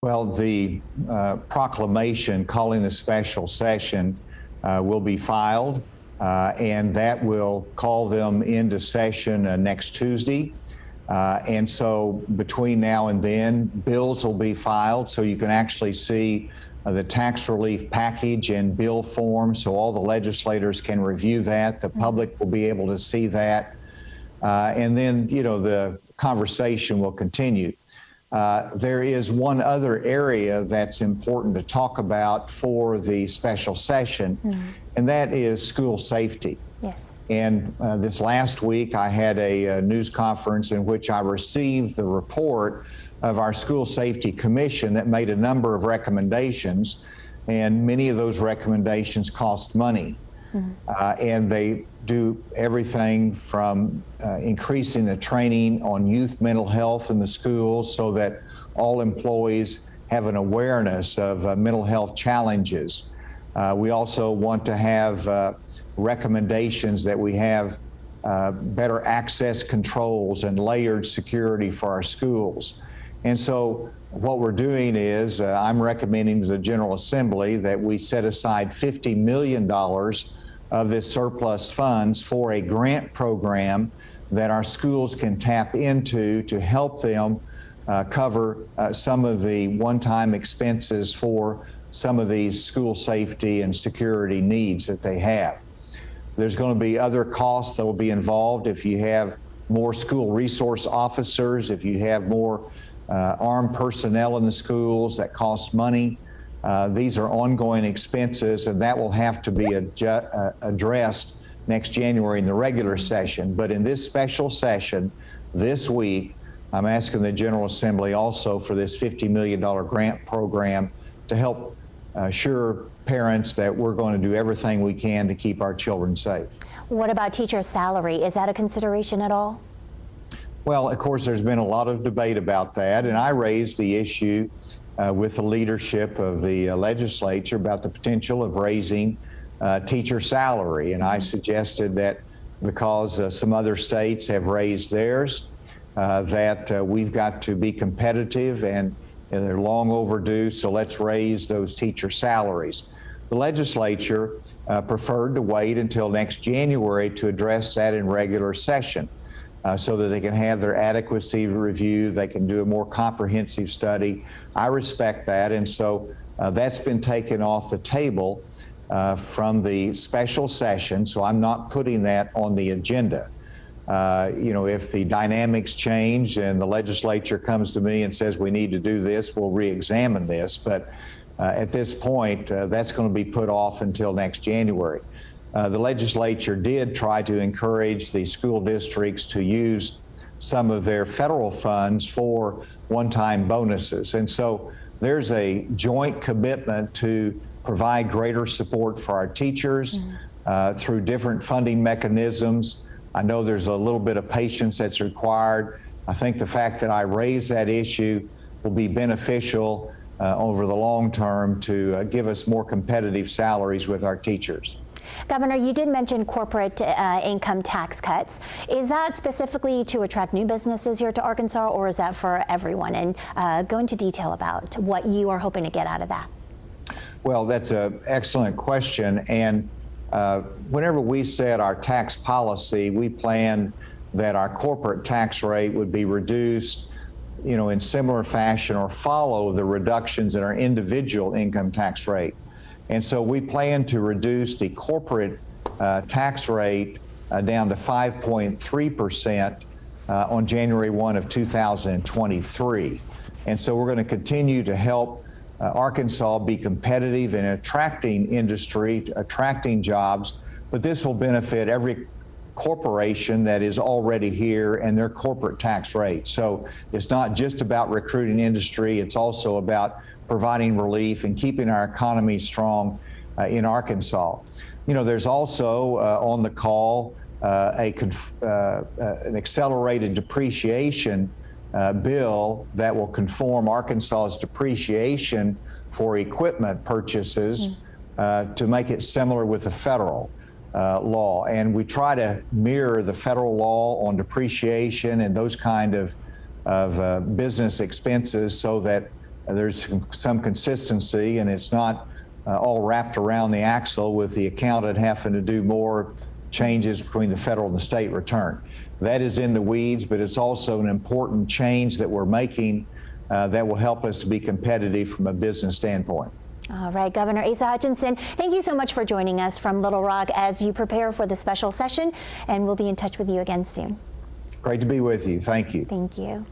Well, the proclamation calling the special session will be filed, and that will call them into session next Tuesday. And so between now and then, bills will be filed so you can actually see the tax relief package in bill form, so all the legislators can review that. The public will be able to see that. And then, the conversation will continue. There is one other area that's important to talk about for the special session, and that is school safety. Yes. And this last week, I had a news conference in which I received the report of our School Safety Commission that made a number of recommendations, and many of those recommendations cost money. And they do everything from increasing the training on youth mental health in the schools so that all employees have an awareness of mental health challenges. We also want to have recommendations that we have better access controls and layered security for our schools. And so what we're doing is I'm recommending to the General Assembly that we set aside $50 million of this surplus funds for a grant program that our schools can tap into to help them cover some of the one-time expenses for some of these school safety and security needs that they have. There's going to be other costs that will be involved if you have more school resource officers, if you have more armed personnel in the schools. That costs money. These are ongoing expenses, and that will have to be addressed next January in the regular session. But in this special session this week, I'm asking the General Assembly also for this $50 million grant program to help assure parents that we're going to do everything we can to keep our children safe. What about teacher salary? Is that a consideration at all? Well, of course, there's been a lot of debate about that, and I raised the issue with the leadership of the legislature about the potential of raising teacher salary. And I suggested that because some other states have raised theirs, that we've got to be competitive, and they're long overdue, so let's raise those teacher salaries. The legislature preferred to wait until next January to address that in regular session. So that they can have their adequacy review, they can do a more comprehensive study. I respect that, and so that's been taken off the table from the special session, so I'm not putting that on the agenda. If the dynamics change and the legislature comes to me and says we need to do this, we'll re-examine this, but at this point, that's going to be put off until next January. The legislature did try to encourage the school districts to use some of their federal funds for one-time bonuses. And so there's a joint commitment to provide greater support for our teachers through different funding mechanisms. I know there's a little bit of patience that's required. I think the fact that I raised that issue will be beneficial over the long term to give us more competitive salaries with our teachers. Governor, you did mention corporate income tax cuts. Is that specifically to attract new businesses here to Arkansas, or is that for everyone? And go into detail about what you are hoping to get out of that. Well, that's an excellent question. And whenever we set our tax policy, we planned that our corporate tax rate would be reduced, in similar fashion or follow the reductions in our individual income tax rate. And so we plan to reduce the corporate tax rate down to 5.3% on January 1 of 2023. And so we're going to continue to help Arkansas be competitive in attracting industry, attracting jobs, but this will benefit every corporation that is already here and their corporate tax rate. So it's not just about recruiting industry, it's also about providing relief and keeping our economy strong in Arkansas. There's also on the call an accelerated depreciation bill that will conform Arkansas's depreciation for equipment purchases to make it similar with the federal law. And we try to mirror the federal law on depreciation and those kind of business expenses so that there's some consistency, and it's not all wrapped around the axle with the accountant having to do more changes between the federal and the state return. That is in the weeds, but it's also an important change that we're making that will help us to be competitive from a business standpoint. All right, Governor Asa Hutchinson, thank you so much for joining us from Little Rock as you prepare for the special session, and we'll be in touch with you again soon. Great to be with you. Thank you. Thank you.